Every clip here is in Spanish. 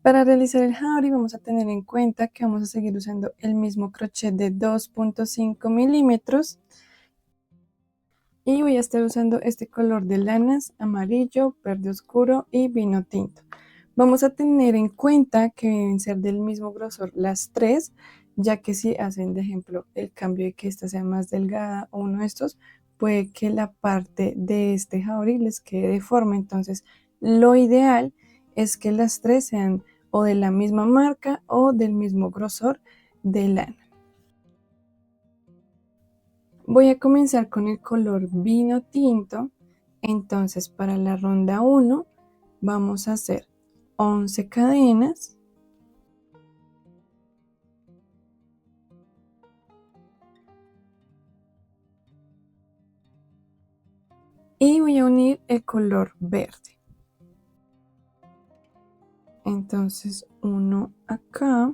Para realizar el jabari vamos a tener en cuenta que vamos a seguir usando el mismo crochet de 2.5 milímetros y voy a estar usando este color de lanas, amarillo, verde oscuro y vino tinto. Vamos a tener en cuenta que deben ser del mismo grosor las tres, ya que si hacen de ejemplo el cambio de que esta sea más delgada o uno de estos, puede que la parte de este jabari les quede deforme. Entonces lo ideal es que las tres sean o de la misma marca o del mismo grosor de lana. Voy a comenzar con el color vino tinto. Entonces para la ronda 1 vamos a hacer 11 cadenas. Y voy a unir el color verde. Entonces uno acá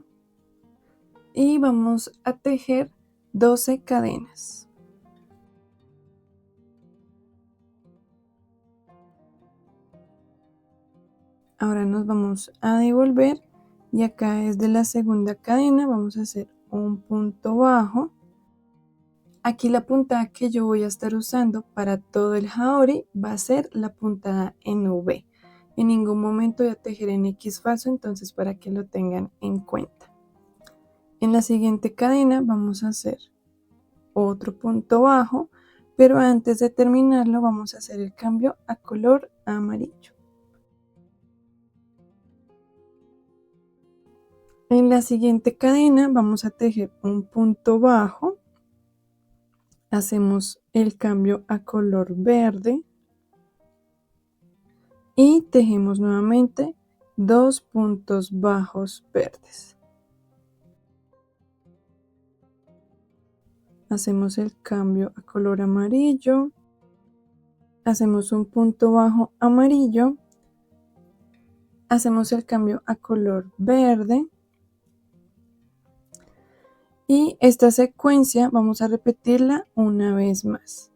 y vamos a tejer 12 cadenas. Ahora nos vamos a devolver y acá desde la segunda cadena vamos a hacer un punto bajo. Aquí la puntada que yo voy a estar usando para todo el jabari va a ser la puntada en V. En ningún momento voy a tejer en X falso, entonces para que lo tengan en cuenta. En la siguiente cadena vamos a hacer otro punto bajo, pero antes de terminarlo vamos a hacer el cambio a color amarillo. En la siguiente cadena vamos a tejer un punto bajo, hacemos el cambio a color verde y tejemos nuevamente 2 puntos bajos verdes. Hacemos el cambio a color amarillo, hacemos un punto bajo amarillo, hacemos el cambio a color verde y esta secuencia vamos a repetirla una vez más.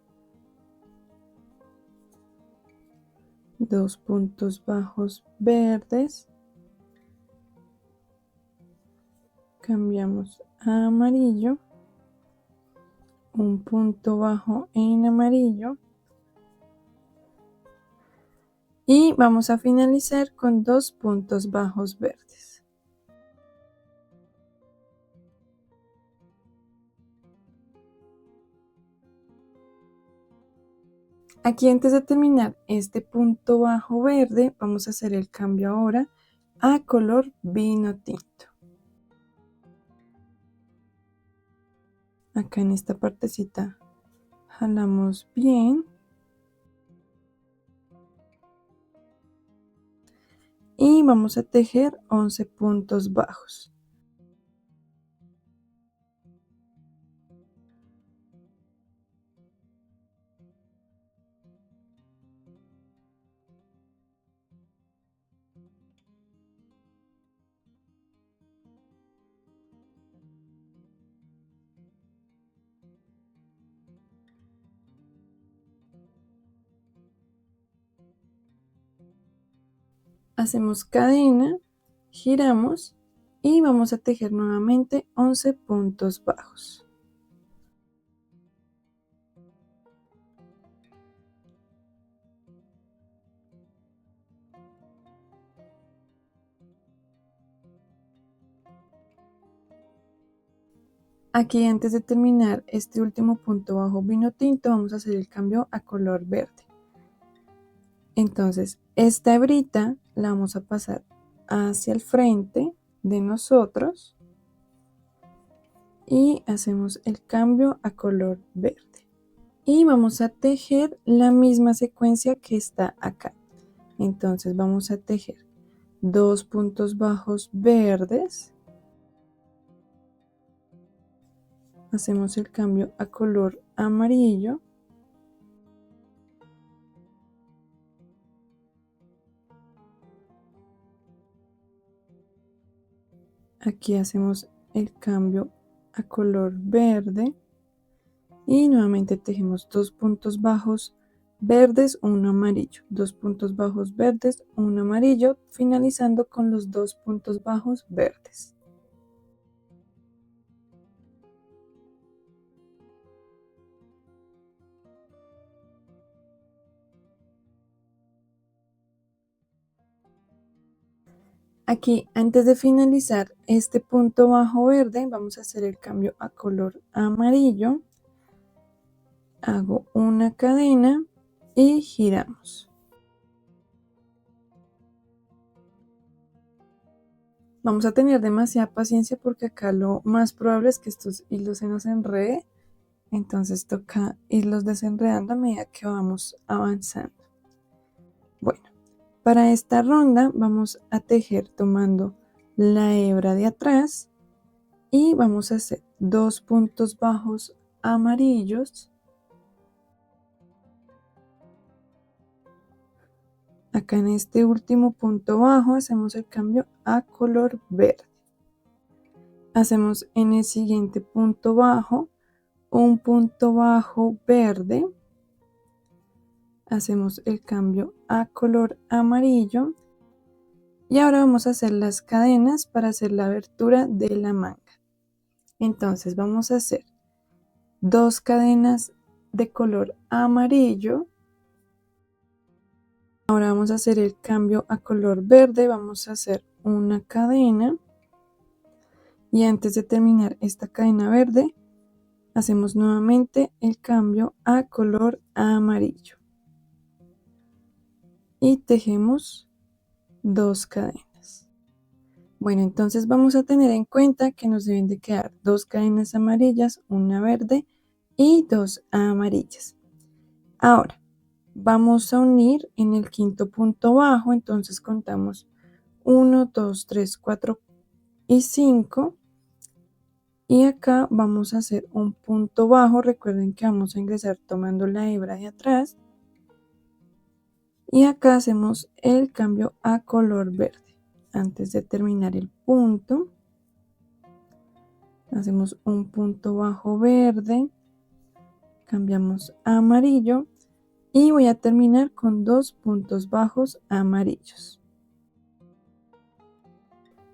2 puntos bajos verdes, cambiamos a amarillo, un punto bajo en amarillo y vamos a finalizar con 2 puntos bajos verdes. Aquí antes de terminar este punto bajo verde vamos a hacer el cambio ahora a color vino tinto. Acá en esta partecita jalamos bien y vamos a tejer 11 puntos bajos. Hacemos cadena, giramos y vamos a tejer nuevamente 11 puntos bajos. Aquí antes de terminar este último punto bajo vino tinto vamos a hacer el cambio a color verde. Entonces esta hebrita la vamos a pasar hacia el frente de nosotros y hacemos el cambio a color verde. Y vamos a tejer la misma secuencia que está acá. Entonces vamos a tejer 2 puntos bajos verdes. Hacemos el cambio a color amarillo. Aquí hacemos el cambio a color verde y nuevamente tejemos 2 puntos bajos verdes, uno amarillo, 2 puntos bajos verdes, uno amarillo, finalizando con los 2 puntos bajos verdes. Aquí, antes de finalizar este punto bajo verde, vamos a hacer el cambio a color amarillo. Hago una cadena y giramos. Vamos a tener demasiada paciencia porque acá lo más probable es que estos hilos se nos enreden. Entonces toca irlos desenredando a medida que vamos avanzando. Bueno, para esta ronda vamos a tejer tomando la hebra de atrás y vamos a hacer 2 puntos bajos amarillos. Acá en este último punto bajo hacemos el cambio a color verde. Hacemos en el siguiente punto bajo un punto bajo verde. Hacemos el cambio a color amarillo. Y ahora vamos a hacer las cadenas para hacer la abertura de la manga. Entonces vamos a hacer 2 cadenas de color amarillo. Ahora vamos a hacer el cambio a color verde. Vamos a hacer una cadena. Y antes de terminar esta cadena verde, hacemos nuevamente el cambio a color amarillo. Y tejemos 2 cadenas. Bueno, entonces vamos a tener en cuenta que nos deben de quedar 2 cadenas amarillas, una verde y 2 amarillas. Ahora, vamos a unir en el quinto punto bajo, entonces contamos 1, 2, 3, 4 y 5. Y acá vamos a hacer un punto bajo, recuerden que vamos a ingresar tomando la hebra de atrás. Y acá hacemos el cambio a color verde. Antes de terminar el punto, hacemos un punto bajo verde, cambiamos a amarillo y voy a terminar con 2 puntos bajos amarillos.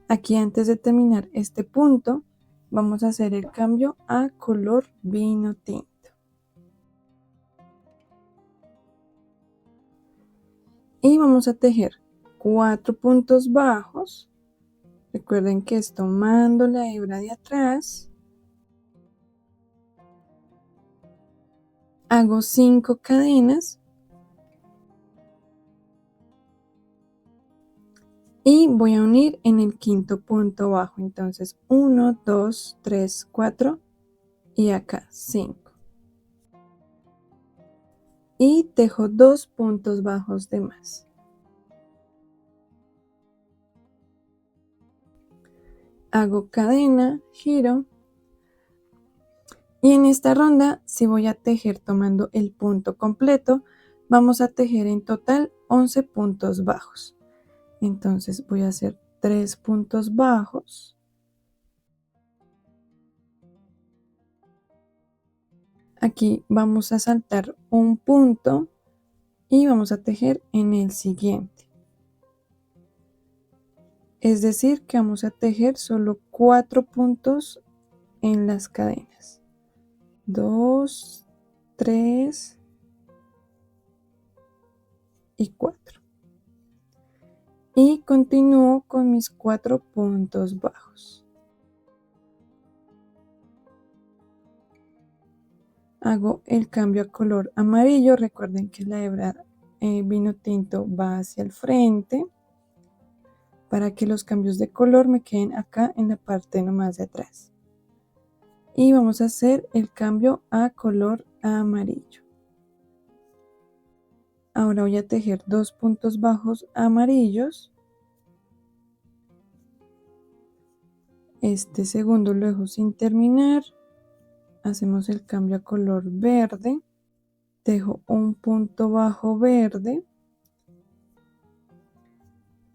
Aquí antes de terminar este punto, vamos a hacer el cambio a color vino tinto. Y vamos a tejer 4 puntos bajos. Recuerden que es tomando la hebra de atrás. Hago 5 cadenas. Y voy a unir en el quinto punto bajo. Entonces 1, 2, 3, 4 y acá 5. Y tejo 2 puntos bajos de más. Hago cadena, giro. Y en esta ronda, si voy a tejer tomando el punto completo, vamos a tejer en total 11 puntos bajos. Entonces voy a hacer 3 puntos bajos. Aquí vamos a saltar un punto y vamos a tejer en el siguiente. Es decir, que vamos a tejer solo 4 puntos en las cadenas. 2, 3 y 4. Y continúo con mis 4 puntos bajos. Hago el cambio a color amarillo. Recuerden que la hebra vino tinto va hacia el frente para que los cambios de color me queden acá en la parte nomás de atrás. Y vamos a hacer el cambio a color amarillo. Ahora voy a tejer 2 puntos bajos amarillos. Este segundo lo dejo sin terminar. Hacemos el cambio a color verde. Tejo un punto bajo verde.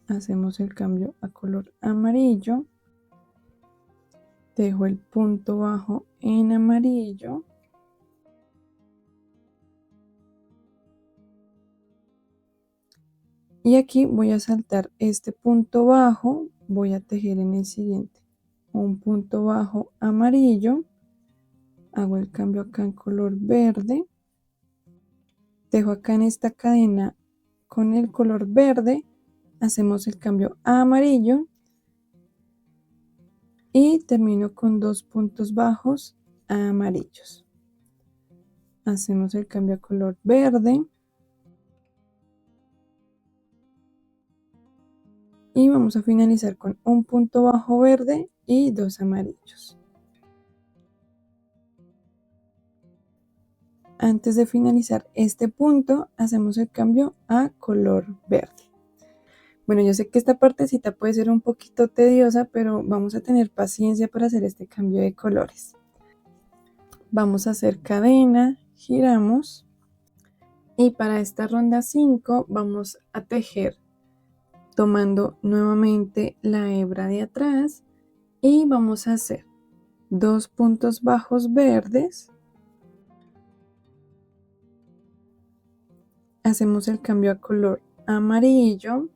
Hacemos el cambio a color amarillo. Tejo el punto bajo en amarillo. Y aquí voy a saltar este punto bajo, voy a tejer en el siguiente un punto bajo amarillo, hago el cambio acá en color verde, tejo acá en esta cadena con el color verde, hacemos el cambio a amarillo y termino con 2 puntos bajos amarillos. Hacemos el cambio a color verde y vamos a finalizar con un punto bajo verde y 2 amarillos. Antes de finalizar este punto, hacemos el cambio a color verde. Bueno, yo sé que esta partecita puede ser un poquito tediosa, pero vamos a tener paciencia para hacer este cambio de colores. Vamos a hacer cadena, giramos y para esta ronda 5 vamos a tejer tomando nuevamente la hebra de atrás y vamos a hacer 2 puntos bajos verdes. Hacemos el cambio a color amarillo,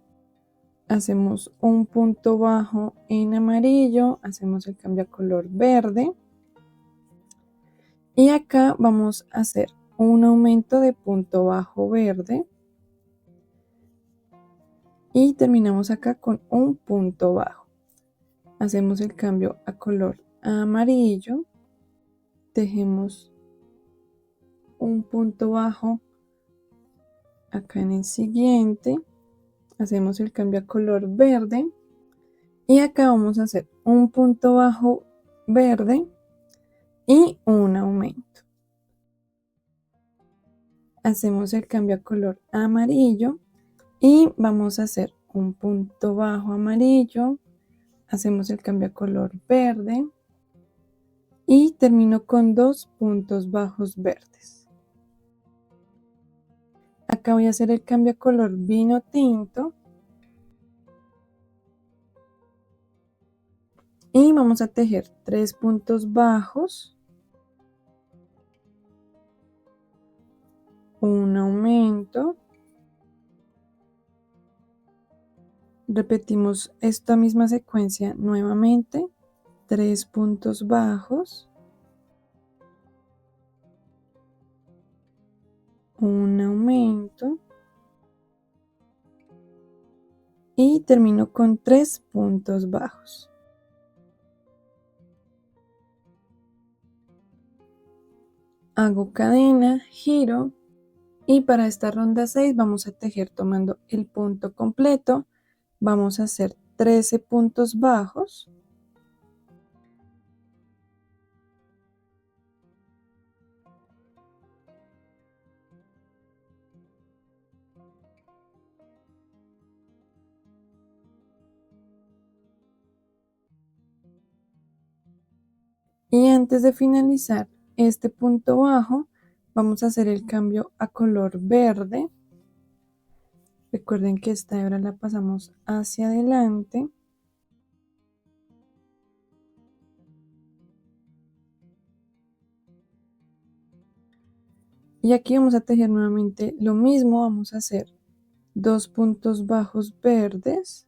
hacemos un punto bajo en amarillo, hacemos el cambio a color verde y acá vamos a hacer un aumento de punto bajo verde y terminamos acá con un punto bajo. Hacemos el cambio a color amarillo, tejemos un punto bajo acá en el siguiente, hacemos el cambio a color verde y acá vamos a hacer un punto bajo verde y un aumento. Hacemos el cambio a color amarillo y vamos a hacer un punto bajo amarillo, hacemos el cambio a color verde y termino con 2 puntos bajos verdes. Acá voy a hacer el cambio a color vino tinto y vamos a tejer 3 puntos bajos, un aumento, repetimos esta misma secuencia nuevamente, 3 puntos bajos, un aumento y termino con 3 puntos bajos. Hago cadena, giro y para esta ronda 6 vamos a tejer tomando el punto completo, vamos a hacer 13 puntos bajos, y antes de finalizar este punto bajo vamos a hacer el cambio a color verde. Recuerden que esta hebra la pasamos hacia adelante y aquí vamos a tejer nuevamente lo mismo, vamos a hacer 2 puntos bajos verdes,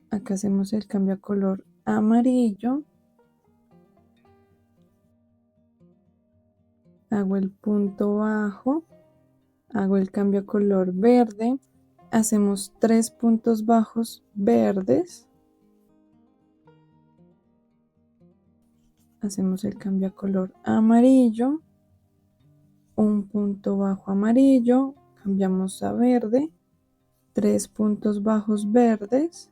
acá hacemos el cambio a color amarillo, hago el punto bajo, hago el cambio a color verde, hacemos 3 puntos bajos verdes, hacemos el cambio a color amarillo, un punto bajo amarillo, cambiamos a verde, 3 puntos bajos verdes,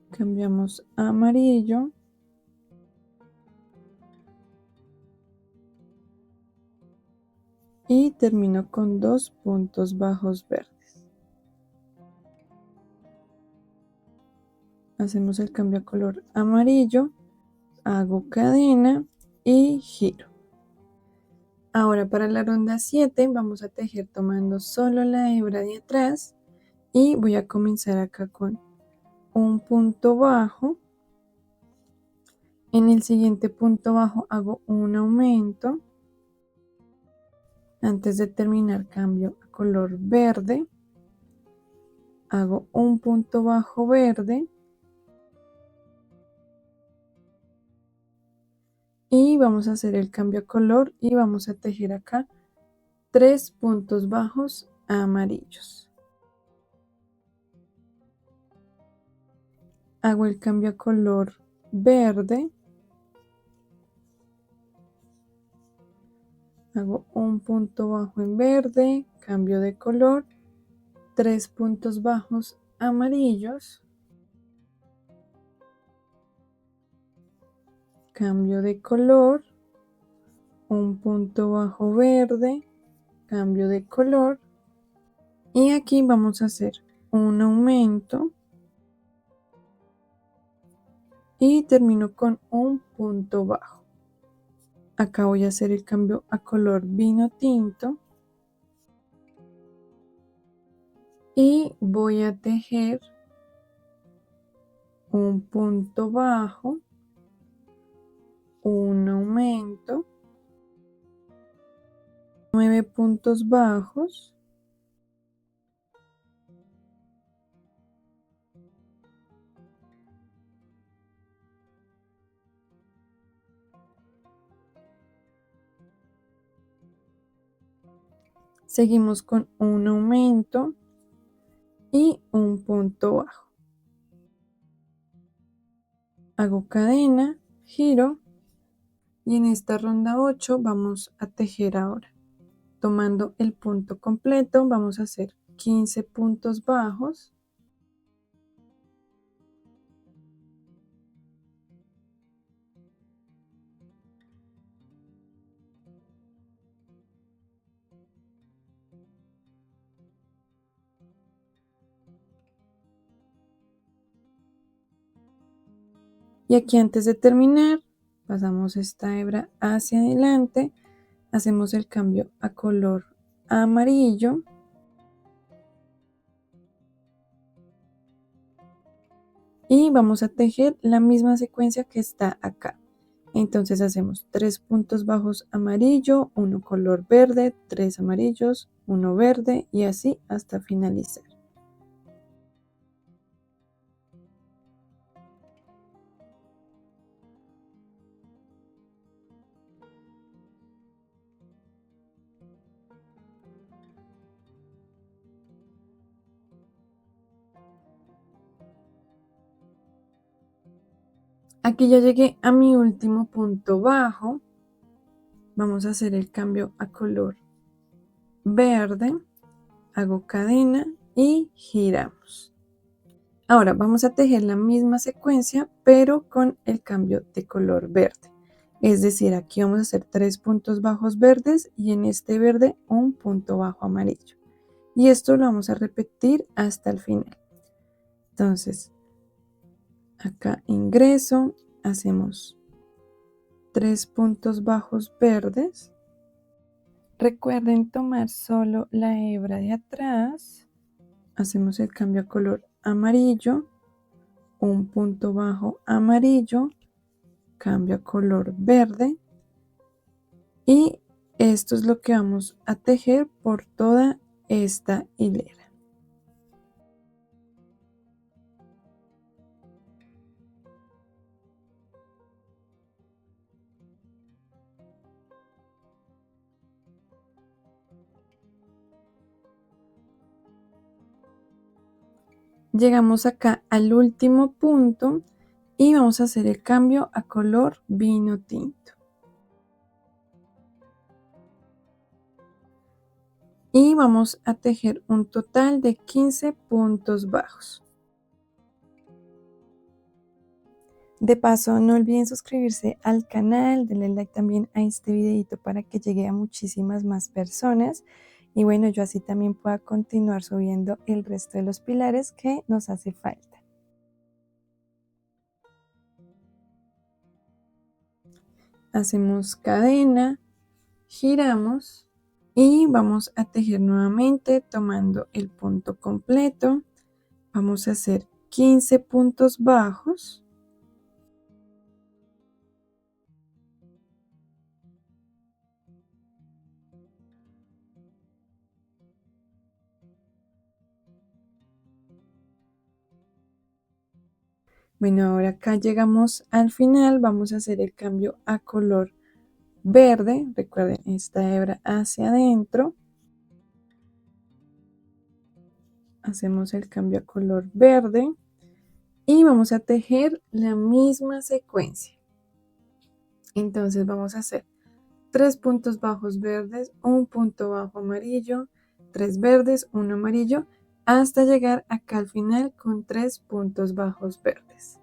cambiamos a amarillo, y termino con 2 puntos bajos verdes. Hacemos el cambio a color amarillo, hago cadena y giro. Ahora para la ronda 7 vamos a tejer tomando solo la hebra de atrás y voy a comenzar acá con un punto bajo, En el siguiente punto bajo hago un aumento. Antes de terminar cambio a color verde. Hago un punto bajo verde. Y vamos a hacer el cambio a color y vamos a tejer acá 3 puntos bajos amarillos. Hago el cambio a color verde. Hago un punto bajo en verde, cambio de color, 3 puntos bajos amarillos, cambio de color, un punto bajo verde, cambio de color y aquí vamos a hacer un aumento y termino con un punto bajo. Acá voy a hacer el cambio a color vino tinto y voy a tejer un punto bajo, un aumento, 9 puntos bajos, seguimos con un aumento y un punto bajo. Hago cadena, giro y en esta ronda 8 vamos a tejer ahora. Tomando el punto completo vamos a hacer 15 puntos bajos. Y aquí antes de terminar, pasamos esta hebra hacia adelante, hacemos el cambio a color amarillo. Y vamos a tejer la misma secuencia que está acá. Entonces hacemos 3 puntos bajos amarillo, 1 color verde, 3 amarillos, 1 verde y así hasta finalizar. Aquí ya llegué a mi último punto bajo. Vamos a hacer el cambio a color verde. Hago cadena y giramos. Ahora vamos a tejer la misma secuencia, pero con el cambio de color verde. Es decir, aquí vamos a hacer 3 puntos bajos verdes y en este verde un punto bajo amarillo. Y esto lo vamos a repetir hasta el final. Entonces, acá ingreso, hacemos 3 puntos bajos verdes. Recuerden tomar solo la hebra de atrás. Hacemos el cambio a color amarillo, un punto bajo amarillo, cambio a color verde y esto es lo que vamos a tejer por toda esta hilera. Llegamos acá al último punto y vamos a hacer el cambio a color vino tinto. Y vamos a tejer un total de 15 puntos bajos. De paso, no olviden suscribirse al canal, denle like también a este videito para que llegue a muchísimas más personas. Y bueno, yo así también pueda continuar subiendo el resto de los pilares que nos hace falta. Hacemos cadena, giramos y vamos a tejer nuevamente tomando el punto completo. Vamos a hacer 15 puntos bajos. Bueno, ahora acá llegamos al final, vamos a hacer el cambio a color verde. Recuerden, esta hebra hacia adentro. Hacemos el cambio a color verde y vamos a tejer la misma secuencia. Entonces vamos a hacer 3 puntos bajos verdes, un punto bajo amarillo, 3 verdes, 1 amarillo, hasta llegar acá al final con 3 puntos bajos verdes.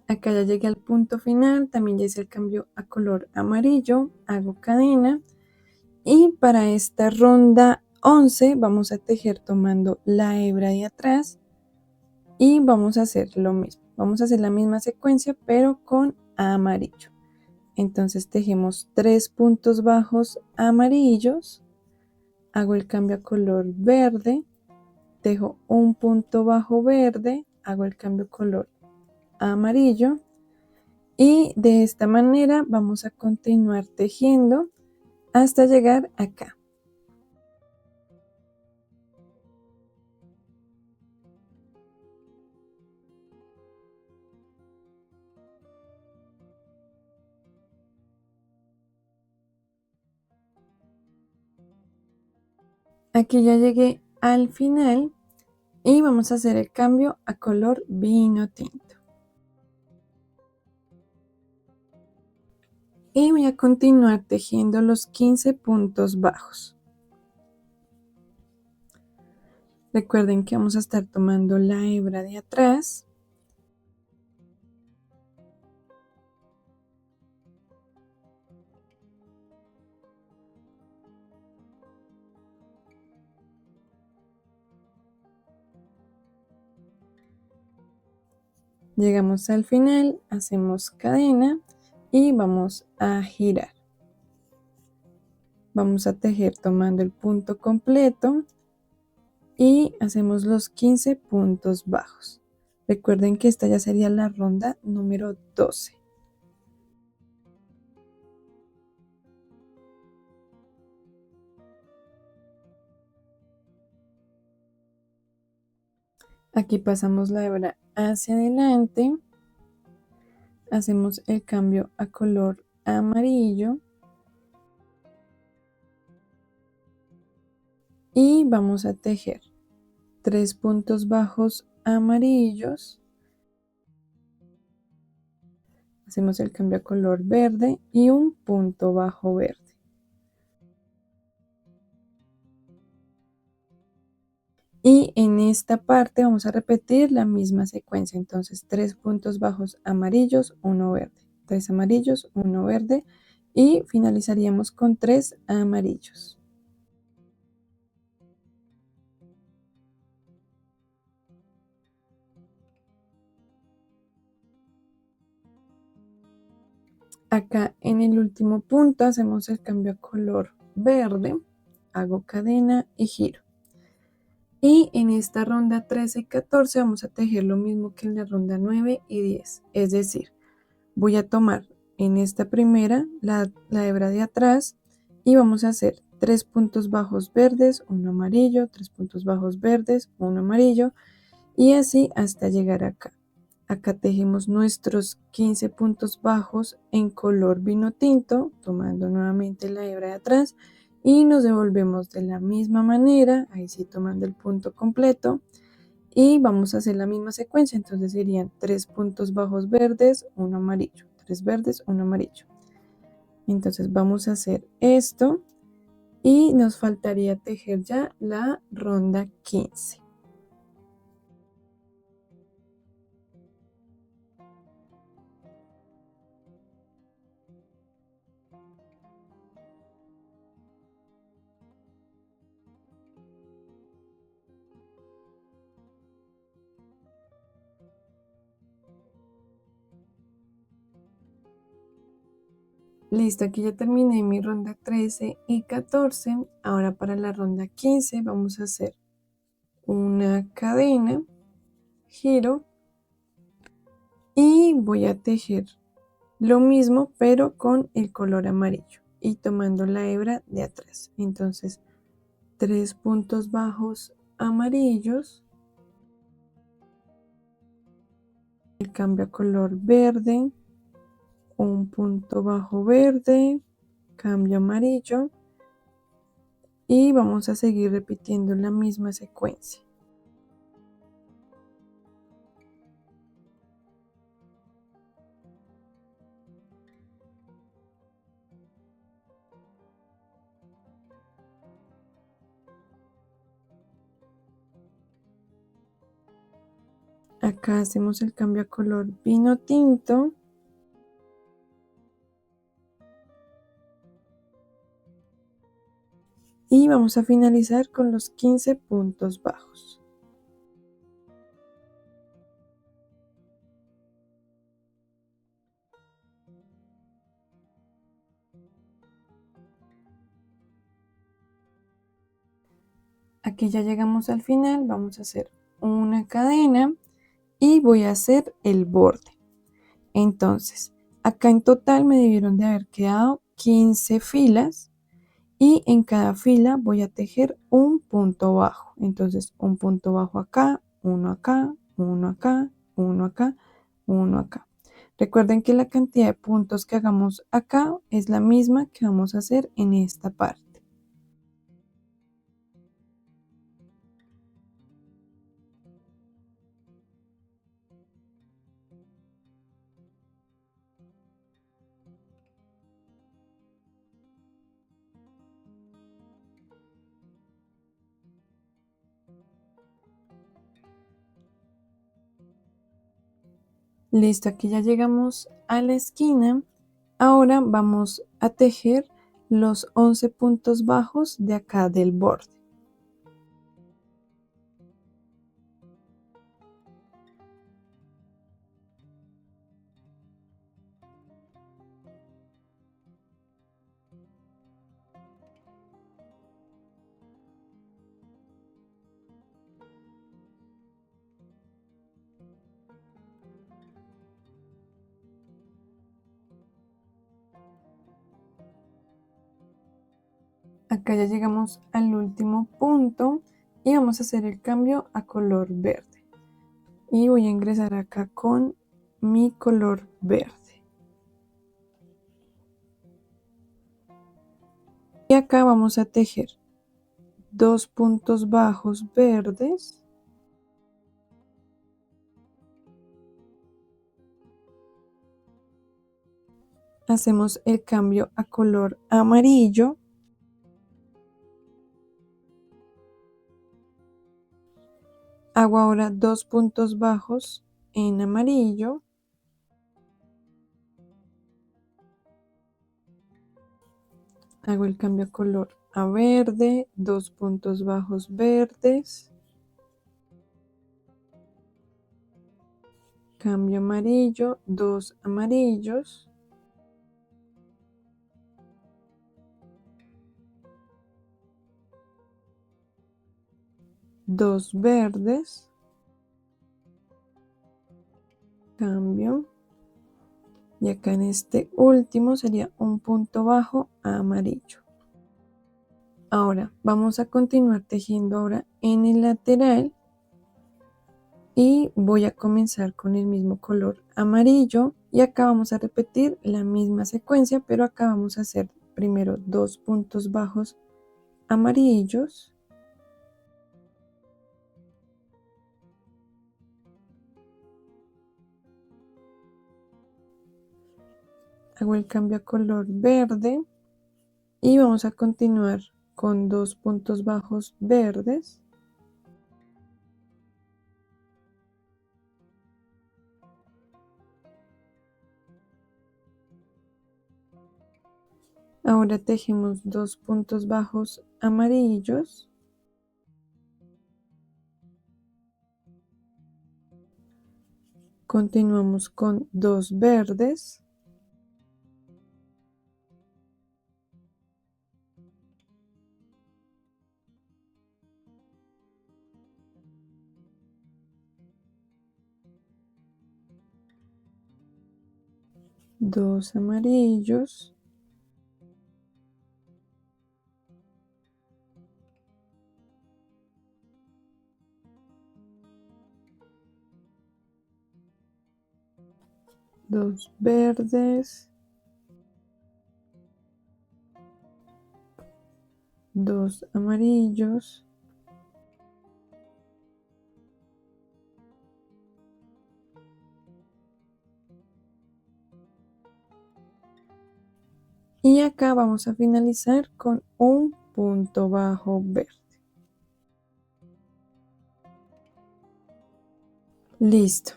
Acá ya llegué al punto final, también ya hice el cambio a color amarillo, hago cadena y para esta ronda 11 vamos a tejer tomando la hebra de atrás y vamos a hacer lo mismo. Vamos a hacer la misma secuencia pero con amarillo. Entonces tejemos 3 puntos bajos amarillos, hago el cambio a color verde, tejo un punto bajo verde, hago el cambio a color amarillo y de esta manera vamos a continuar tejiendo hasta llegar acá. Aquí ya llegué al final y vamos a hacer el cambio a color vino tinto. Y voy a continuar tejiendo los 15 puntos bajos. Recuerden que vamos a estar tomando la hebra de atrás. Llegamos al final, hacemos cadena y vamos a girar. Vamos a tejer tomando el punto completo y hacemos los 15 puntos bajos. Recuerden que esta ya sería la ronda número 12. Aquí pasamos la hebra hacia adelante, hacemos el cambio a color amarillo y vamos a tejer 3 puntos bajos amarillos, hacemos el cambio a color verde y un punto bajo verde. Y en esta parte vamos a repetir la misma secuencia, entonces 3 puntos bajos amarillos, 1 verde, 3 amarillos, 1 verde y finalizaríamos con 3 amarillos. Acá en el último punto hacemos el cambio a color verde, hago cadena y giro. Y en esta ronda 13 y 14 vamos a tejer lo mismo que en la ronda 9 y 10. Es decir, voy a tomar en esta primera la hebra de atrás y vamos a hacer 3 puntos bajos verdes, 1 amarillo, 3 puntos bajos verdes, 1 amarillo y así hasta llegar acá. Acá tejemos nuestros 15 puntos bajos en color vino tinto, tomando nuevamente la hebra de atrás y nos devolvemos de la misma manera, ahí sí tomando el punto completo y vamos a hacer la misma secuencia, entonces serían 3 puntos bajos verdes, 1 amarillo, 3 verdes, 1 amarillo. Entonces vamos a hacer esto y nos faltaría tejer ya la ronda 15. Listo, aquí ya terminé mi ronda 13 y 14. Ahora para la ronda 15 vamos a hacer una cadena, giro y voy a tejer lo mismo pero con el color amarillo y tomando la hebra de atrás. Entonces 3 puntos bajos amarillos, el cambio a color verde, un punto bajo verde, cambio amarillo y vamos a seguir repitiendo la misma secuencia. Acá hacemos el cambio a color vino tinto y vamos a finalizar con los 15 puntos bajos. Aquí ya llegamos al final, vamos a hacer una cadena y voy a hacer el borde. Entonces, acá en total me debieron de haber quedado 15 filas y en cada fila voy a tejer un punto bajo. Entonces, un punto bajo acá, uno acá, uno acá, uno acá, uno acá. Recuerden que la cantidad de puntos que hagamos acá es la misma que vamos a hacer en esta parte. Listo, aquí ya llegamos a la esquina. Ahora vamos a tejer los 11 puntos bajos de acá del borde. Acá ya llegamos al último punto y vamos a hacer el cambio a color verde. Y voy a ingresar acá con mi color verde. Y acá vamos a tejer 2 puntos bajos verdes. Hacemos el cambio a color amarillo. Hago ahora 2 puntos bajos en amarillo. Hago el cambio a color a verde, 2 puntos bajos verdes. Cambio amarillo, 2 amarillos. Dos verdes, cambio, y acá en este último sería un punto bajo amarillo. Ahora vamos a continuar tejiendo ahora en el lateral y voy a comenzar con el mismo color amarillo y acá vamos a repetir la misma secuencia, pero acá vamos a hacer primero 2 puntos bajos amarillos. Hago el cambio a color verde y vamos a continuar con 2 puntos bajos verdes. Ahora tejemos 2 puntos bajos amarillos. Continuamos con 2 verdes. 2 amarillos, dos verdes, dos amarillos, y acá vamos a finalizar con un punto bajo verde. Listo.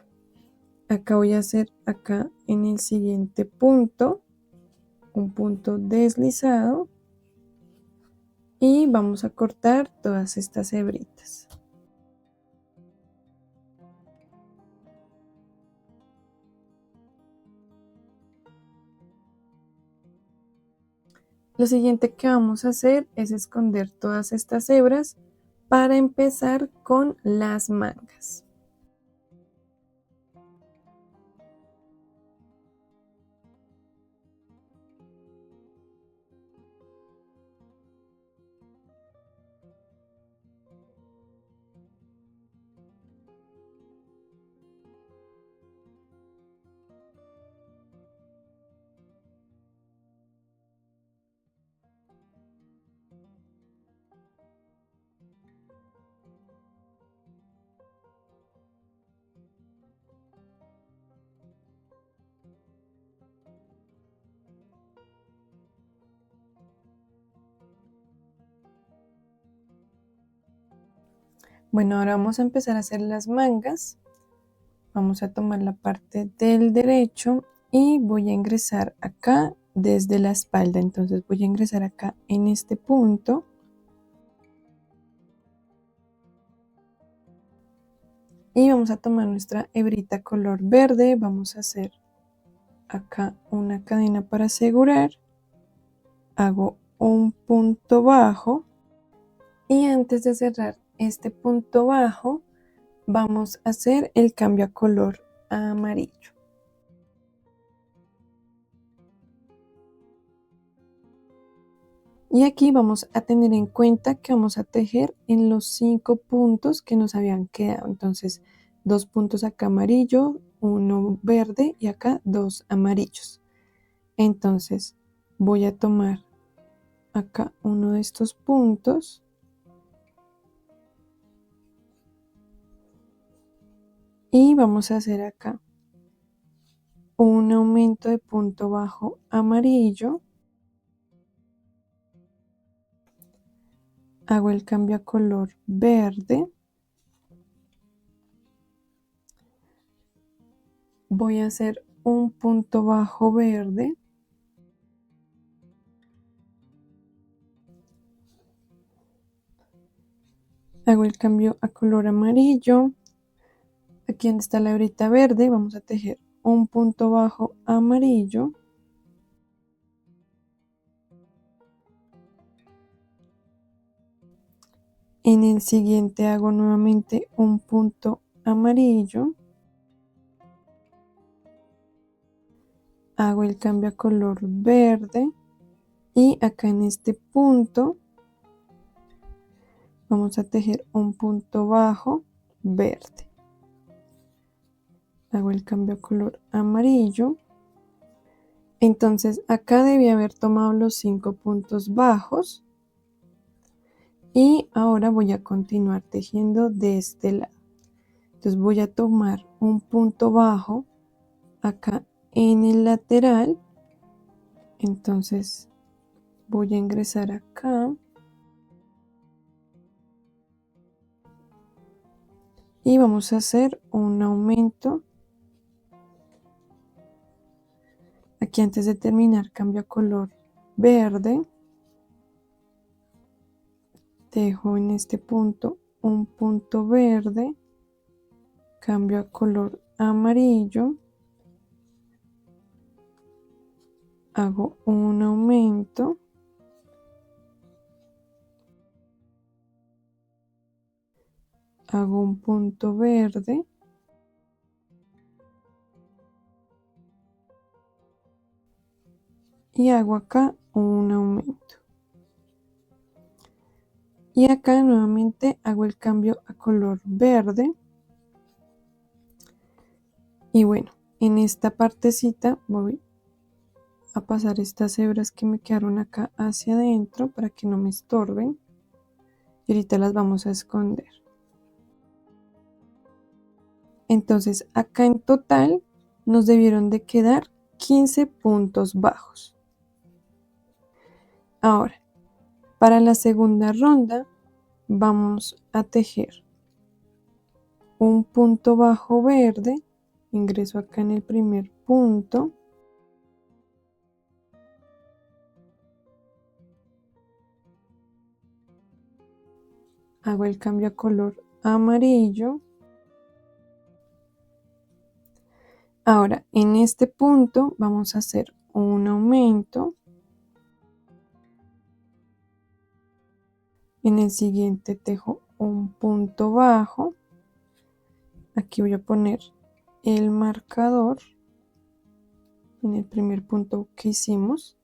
Acá voy a hacer acá en el siguiente punto un punto deslizado y vamos a cortar todas estas hebritas. Lo siguiente que vamos a hacer es esconder todas estas hebras para empezar con las mangas. Bueno, ahora vamos a empezar a hacer las mangas. Vamos a tomar la parte del derecho y voy a ingresar acá desde la espalda. Entonces voy a ingresar acá en este punto. Y vamos a tomar nuestra hebrita color verde. Vamos a hacer acá una cadena para asegurar. Hago un punto bajo. Y antes de cerrar este punto bajo, vamos a hacer el cambio a color amarillo. Y aquí vamos a tener en cuenta que vamos a tejer en los 5 puntos que nos habían quedado. Entonces, 2 puntos acá amarillo, 1 verde y acá 2 amarillos. Entonces, voy a tomar acá uno de estos puntos y vamos a hacer acá un aumento de punto bajo amarillo. Hago el cambio a color verde. Voy a hacer un punto bajo verde. Hago el cambio a color amarillo. Aquí donde está la hebrita verde vamos a tejer un punto bajo amarillo. En el siguiente hago nuevamente un punto amarillo. Hago el cambio a color verde. Y acá en este punto vamos a tejer un punto bajo verde. Hago el cambio a color amarillo. Entonces acá debí haber tomado los 5 puntos bajos. Y ahora voy a continuar tejiendo de este lado. Entonces voy a tomar un punto bajo acá en el lateral. Entonces voy a ingresar acá. Y vamos a hacer un aumento. Aquí antes de terminar cambio a color verde. Dejo en este punto un punto verde. Cambio a color amarillo. Hago un aumento. Hago un punto verde. y hago acá un aumento. Y acá nuevamente hago el cambio a color verde. Y bueno, en esta partecita voy a pasar estas hebras que me quedaron acá hacia adentro para que no me estorben. Y ahorita las vamos a esconder. Entonces acá en total nos debieron de quedar 15 puntos bajos. Ahora, para la segunda ronda vamos a tejer un punto bajo verde, ingreso acá en el primer punto, hago el cambio a color amarillo. Ahora en este punto vamos a hacer un aumento, en el siguiente tejo un punto bajo, aquí voy a poner el marcador en el primer punto que hicimos.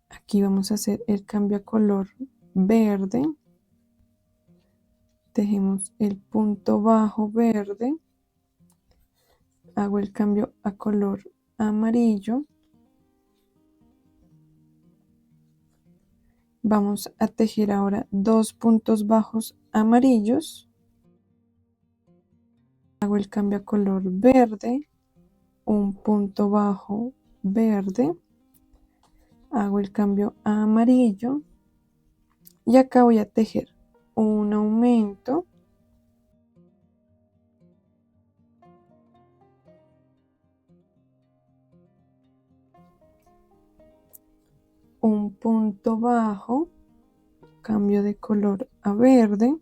Aquí vamos a hacer el cambio a color verde, tejemos el punto bajo verde, hago el cambio a color amarillo, vamos a tejer ahora dos puntos bajos amarillos, hago el cambio a color verde, un punto bajo verde, hago el cambio a amarillo y acá voy a tejer un aumento, un punto bajo, cambio de color a verde,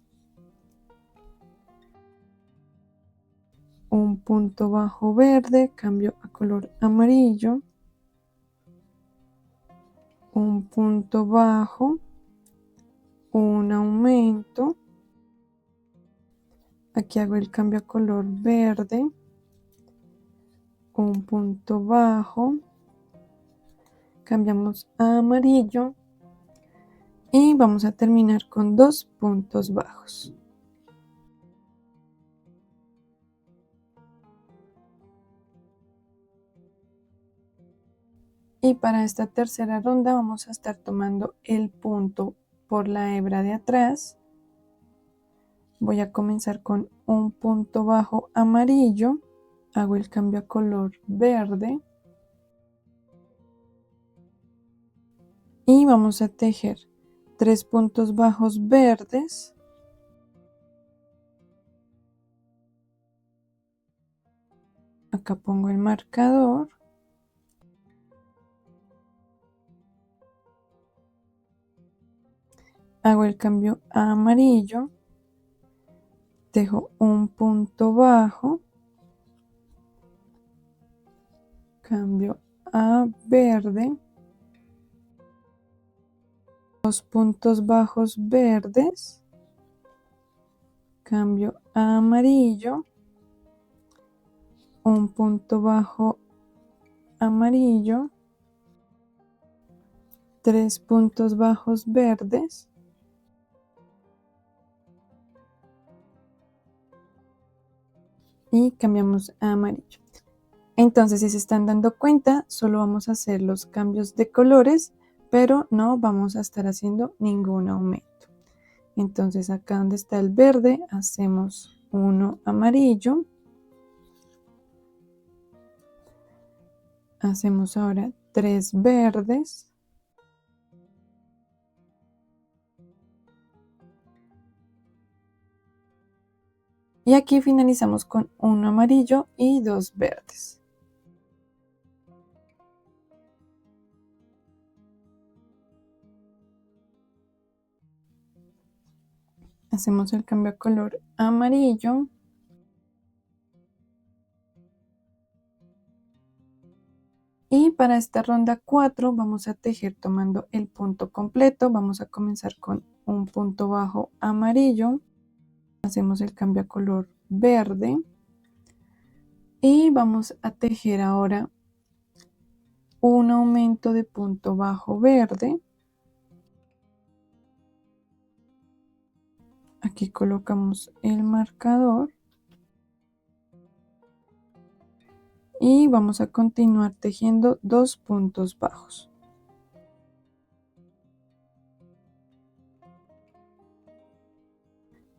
un punto bajo verde, cambio a color amarillo, un punto bajo, un aumento, aquí hago el cambio a color verde, un punto bajo, cambiamos a amarillo y vamos a terminar con dos puntos bajos. Y para esta tercera ronda vamos a estar tomando el punto por la hebra de atrás. Voy a comenzar con un punto bajo amarillo, hago el cambio a color verde y vamos a tejer tres puntos bajos verdes, acá pongo el marcador, hago el cambio a amarillo, tejo un punto bajo, cambio a verde, dos puntos bajos verdes, cambio a amarillo, un punto bajo amarillo, tres puntos bajos verdes, y cambiamos a amarillo. Entonces, si se están dando cuenta, solo vamos a hacer los cambios de colores, pero no vamos a estar haciendo ningún aumento. Entonces, acá donde está el verde, hacemos uno amarillo. Hacemos ahora tres verdes. Y aquí finalizamos con uno amarillo y dos verdes. Hacemos el cambio a color amarillo. Y para esta ronda 4 vamos a tejer tomando el punto completo. Vamos a comenzar con un punto bajo amarillo. Hacemos el cambio a color verde. Y vamos a tejer ahora un aumento de punto bajo verde. Aquí colocamos el marcador. Y vamos a continuar tejiendo 2 puntos bajos.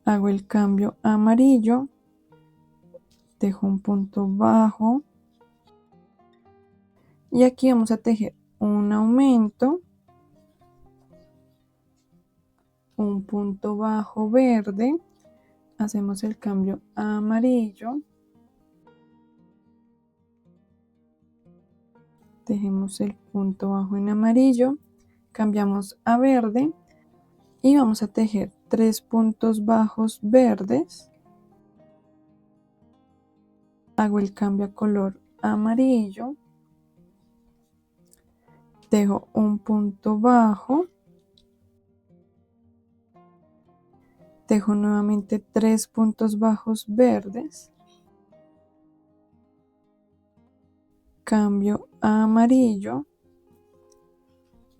Hago el cambio a amarillo, tejo un punto bajo y aquí vamos a tejer un aumento, un punto bajo verde, hacemos el cambio a amarillo, tejemos el punto bajo en amarillo, cambiamos a verde y vamos a tejer 3 puntos bajos verdes. Hago el cambio a color amarillo, tejo un punto bajo, tejo nuevamente 3 puntos bajos verdes, cambio a amarillo,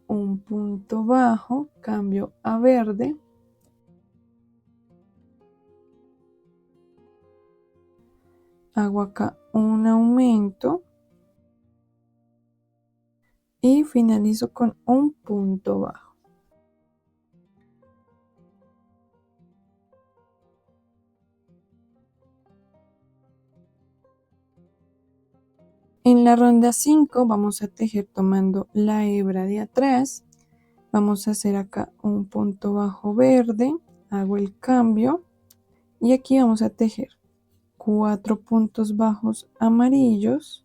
un punto bajo, cambio a verde, hago acá un aumento y finalizo con un punto bajo. En la ronda 5 vamos a tejer tomando la hebra de atrás. Vamos a hacer acá un punto bajo verde, hago el cambio y aquí vamos a tejer 4 puntos bajos amarillos,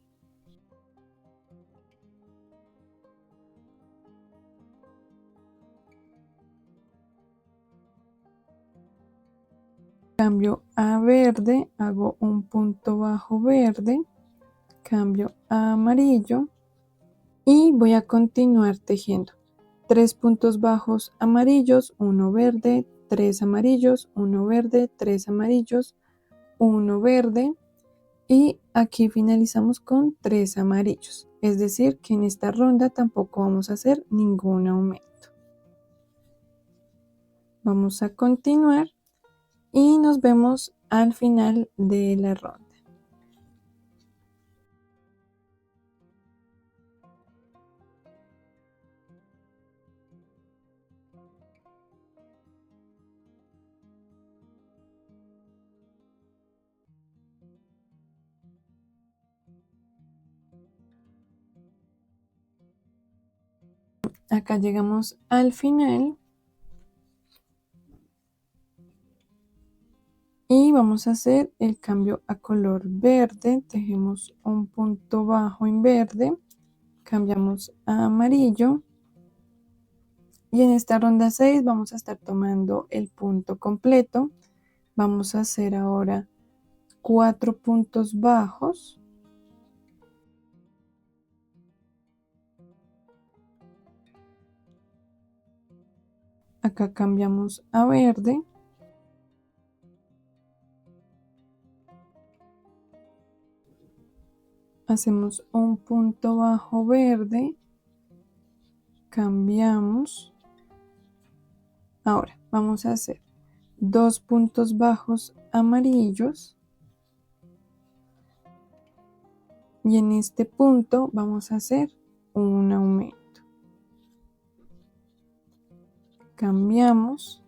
cambio a verde, hago un punto bajo verde, cambio a amarillo y voy a continuar tejiendo 3 puntos bajos amarillos, 1 verde, 3 amarillos, 1 verde, 3 amarillos, 1 verde y aquí finalizamos con 3 amarillos, es decir que en esta ronda tampoco vamos a hacer ningún aumento. Vamos a continuar y nos vemos al final de la ronda. Acá llegamos al final y vamos a hacer el cambio a color verde. Tejemos un punto bajo en verde, cambiamos a amarillo y en esta ronda 6 vamos a estar tomando el punto completo. Vamos a hacer ahora 4 puntos bajos, acá cambiamos a verde, hacemos un punto bajo verde, cambiamos. Ahora vamos a hacer 2 puntos bajos amarillos y en este punto vamos a hacer un aumento. Cambiamos,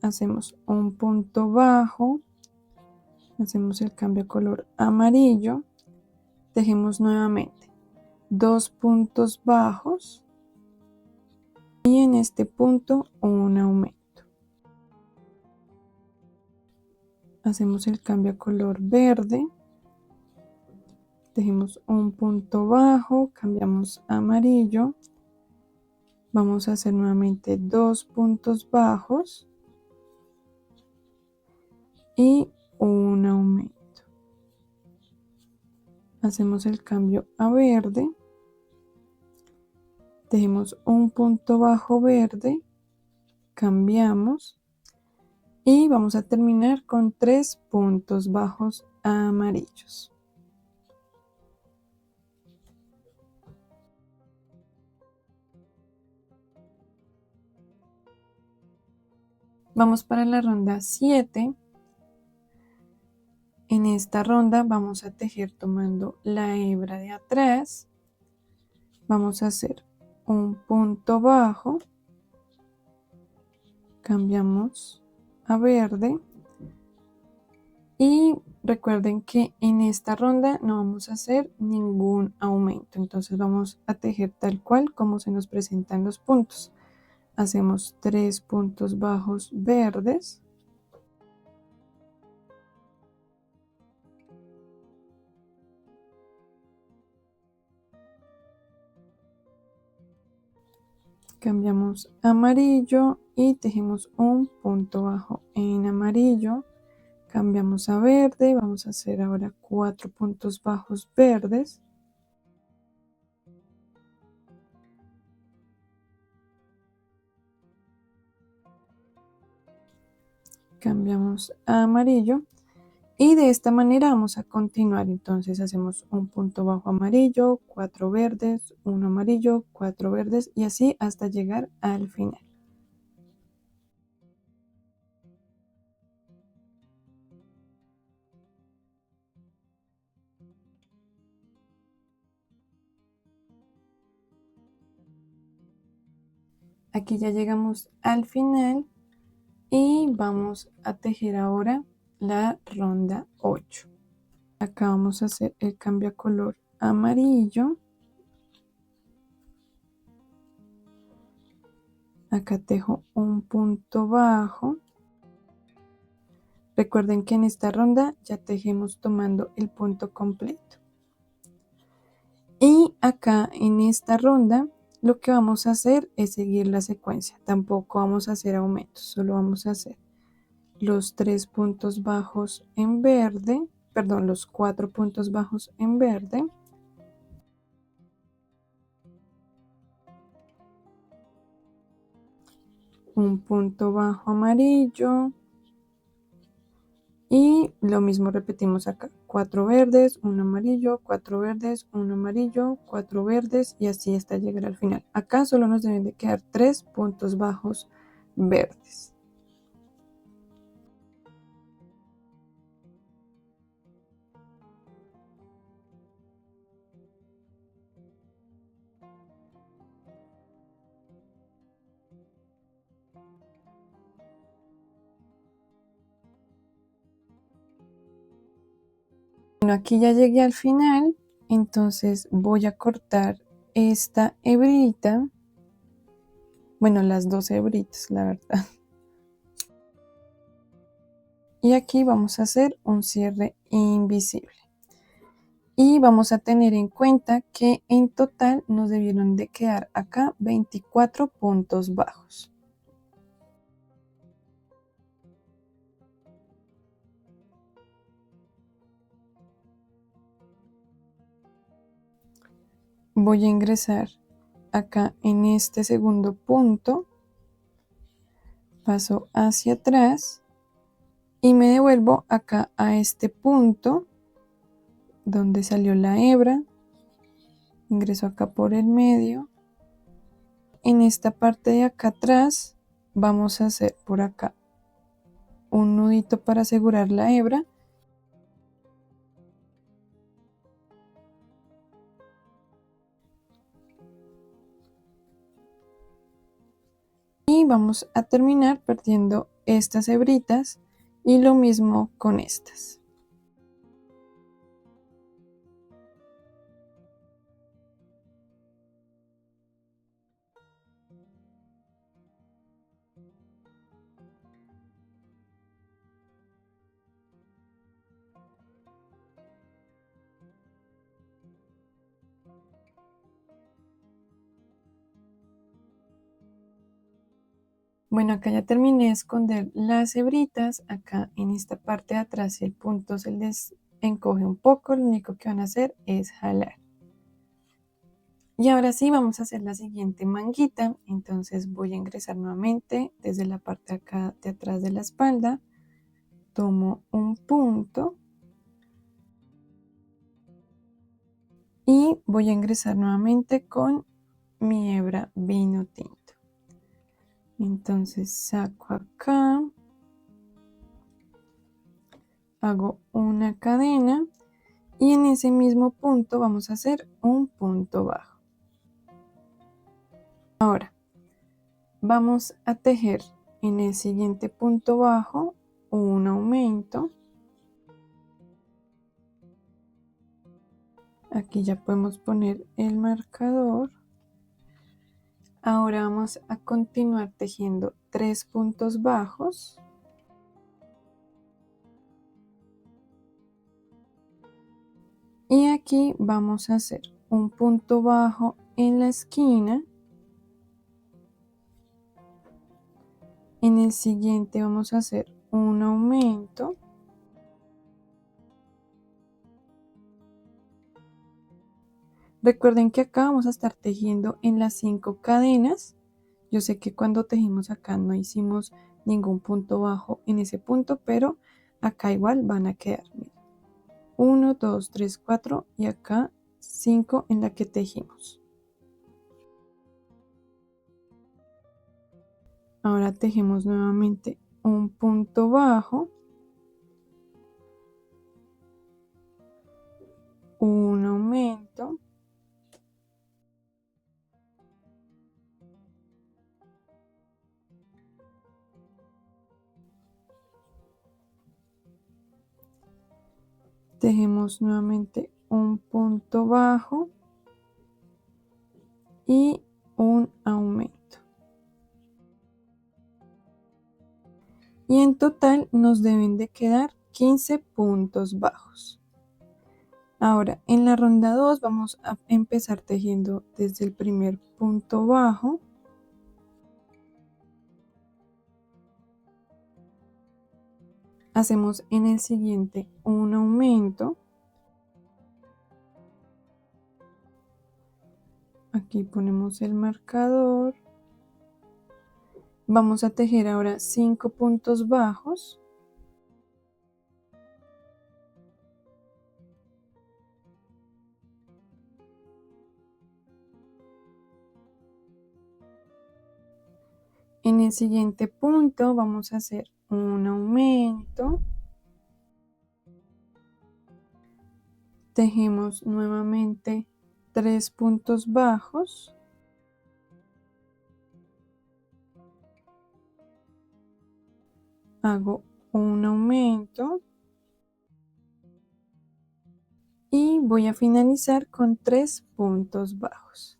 hacemos un punto bajo, hacemos el cambio a color amarillo, tejemos nuevamente 2 puntos bajos y en este punto un aumento. Hacemos el cambio a color verde, tejemos un punto bajo, cambiamos a amarillo, vamos a hacer nuevamente 2 puntos bajos y un aumento. Hacemos el cambio a verde, tejemos un punto bajo verde, cambiamos y vamos a terminar con 3 puntos bajos amarillos. Vamos para la ronda 7. En esta ronda vamos a tejer tomando la hebra de atrás. Vamos a hacer un punto bajo, cambiamos a verde y recuerden que en esta ronda no vamos a hacer ningún aumento, entonces vamos a tejer tal cual como se nos presentan los puntos. Hacemos 3 puntos bajos verdes, cambiamos a amarillo y tejemos un punto bajo en amarillo. Cambiamos a verde, vamos a hacer ahora 4 puntos bajos verdes. Cambiamos a amarillo y de esta manera vamos a continuar. Entonces hacemos un punto bajo amarillo, 4 verdes, 1 amarillo, 4 verdes y así hasta llegar al final. Aquí ya llegamos al final y vamos a tejer ahora la ronda 8. Acá vamos a hacer el cambio a color amarillo. Acá tejo un punto bajo. Recuerden que en esta ronda ya tejemos tomando el punto completo. Y acá en esta ronda lo que vamos a hacer es seguir la secuencia. Tampoco vamos a hacer aumentos, solo vamos a hacer los 3 puntos bajos en verde, perdón, los 4 puntos bajos en verde. Un punto bajo amarillo. Y lo mismo repetimos acá, 4 verdes, 1 amarillo, 4 verdes, 1 amarillo, 4 verdes y así hasta llegar al final. Acá solo nos deben de quedar 3 puntos bajos verdes. Bueno, aquí ya llegué al final, entonces voy a cortar esta hebrita, bueno, las dos hebritas, la verdad. Y aquí vamos a hacer un cierre invisible. Y vamos a tener en cuenta que en total nos debieron de quedar acá 24 puntos bajos. Voy a ingresar acá en este segundo punto, paso hacia atrás y me devuelvo acá a este punto donde salió la hebra, ingreso acá por el medio. En esta parte de acá atrás vamos a hacer por acá un nudito para asegurar la hebra. Y vamos a terminar perdiendo estas hebritas y lo mismo con estas. Bueno, acá ya terminé de esconder las hebritas. Acá en esta parte de atrás el punto se les encoge un poco. Lo único que van a hacer es jalar. Y ahora sí vamos a hacer la siguiente manguita. Entonces voy a ingresar nuevamente desde la parte acá de atrás de la espalda. Tomo un punto. Y voy a ingresar nuevamente con mi hebra vino tinto. Entonces saco acá, hago una cadena y en ese mismo punto vamos a hacer un punto bajo. Ahora vamos a tejer en el siguiente punto bajo un aumento. Aquí ya podemos poner el marcador. Ahora vamos a continuar tejiendo 3 puntos bajos. Y aquí vamos a hacer un punto bajo en la esquina. En el siguiente vamos a hacer un aumento. Recuerden que acá vamos a estar tejiendo en las 5 cadenas. Yo sé que cuando tejimos acá no hicimos ningún punto bajo en ese punto, pero acá igual van a quedar. 1, 2, 3, 4 y acá 5 en la que tejimos. Ahora tejemos nuevamente un punto bajo, un aumento, tejemos nuevamente un punto bajo y un aumento. Y en total nos deben de quedar 15 puntos bajos. Ahora en la ronda 2 vamos a empezar tejiendo desde el primer punto bajo. Hacemos en el siguiente un aumento. Aquí ponemos el marcador. Vamos a tejer ahora 5 puntos bajos. En el siguiente punto vamos a hacer un aumento. Tejemos nuevamente 3 puntos bajos. Hago un aumento. Y voy a finalizar con 3 puntos bajos.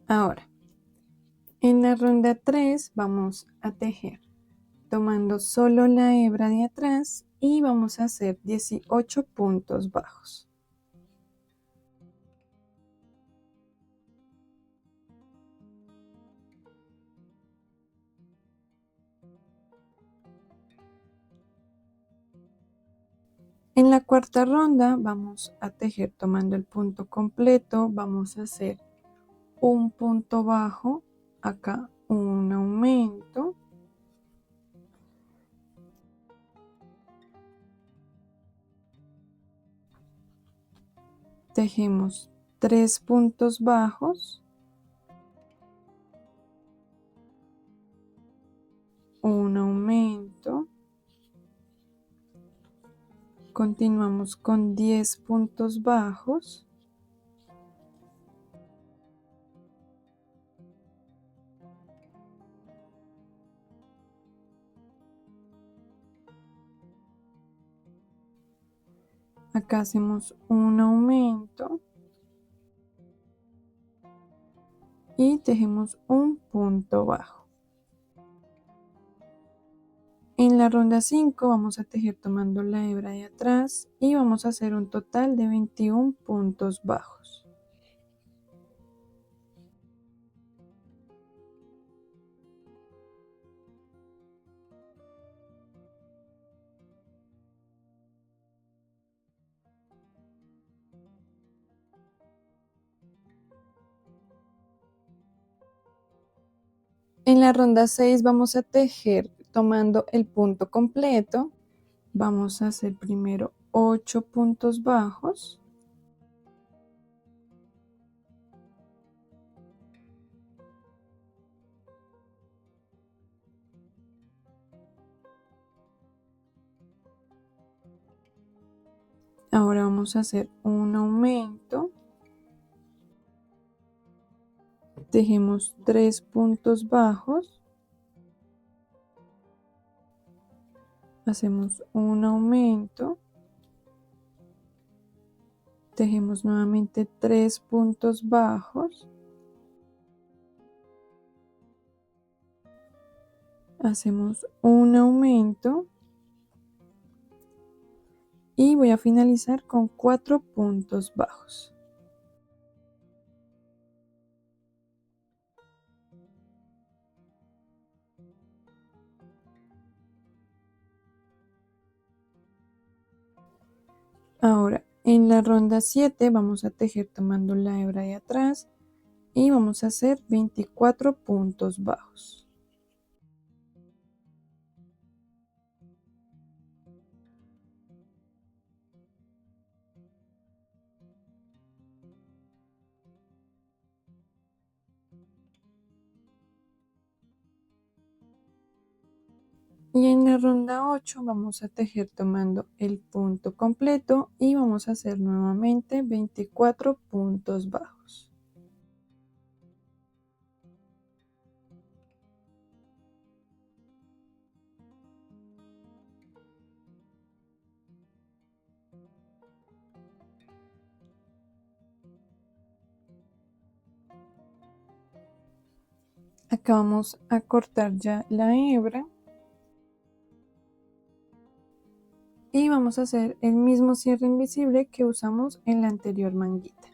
Ahora, en la ronda 3 vamos a tejer tomando solo la hebra de atrás y vamos a hacer 18 puntos bajos. En la cuarta ronda vamos a tejer tomando el punto completo, vamos a hacer un punto bajo, acá un aumento, tejemos 3 puntos bajos, un aumento, continuamos con 10 puntos bajos, acá hacemos un aumento y tejemos un punto bajo. En la ronda 5 vamos a tejer tomando la hebra de atrás y vamos a hacer un total de 21 puntos bajos. En la ronda 6 vamos a tejer tomando el punto completo Vamos a hacer primero 8 puntos bajos. Ahora vamos a hacer un aumento. Tejemos 3 puntos bajos. Hacemos un aumento. Tejemos nuevamente 3 puntos bajos. Hacemos un aumento. Y voy a finalizar con 4 puntos bajos. Ahora, en la ronda 7 vamos a tejer tomando la hebra de atrás y vamos a hacer 24 puntos bajos. Y en la ronda 8 vamos a tejer tomando el punto completo y vamos a hacer nuevamente 24 puntos bajos. Acá vamos a cortar ya la hebra. Y vamos a hacer el mismo cierre invisible que usamos en la anterior manguita.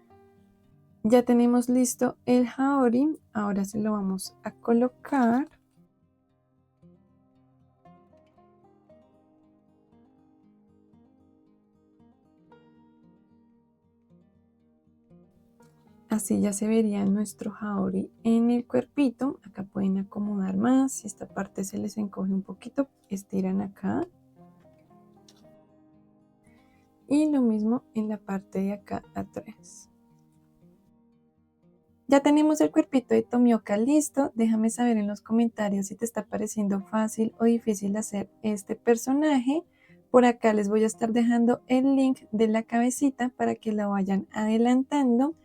Ya tenemos listo el jaori, ahora se lo vamos a colocar. Así ya se vería nuestro jaori en el cuerpito. Acá pueden acomodar más, si esta parte se les encoge un poquito, estiran acá. Y lo mismo en la parte de acá atrás. Ya tenemos el cuerpito de Tomioka listo. Déjame saber en los comentarios si te está pareciendo fácil o difícil hacer este personaje. Por acá les voy a estar dejando el link de la cabecita para que lo vayan adelantando.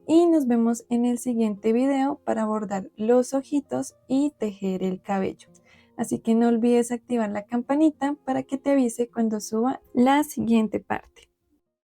Y nos vemos en el siguiente video para bordar los ojitos y tejer el cabello. Así que no olvides activar la campanita para que te avise cuando suba la siguiente parte.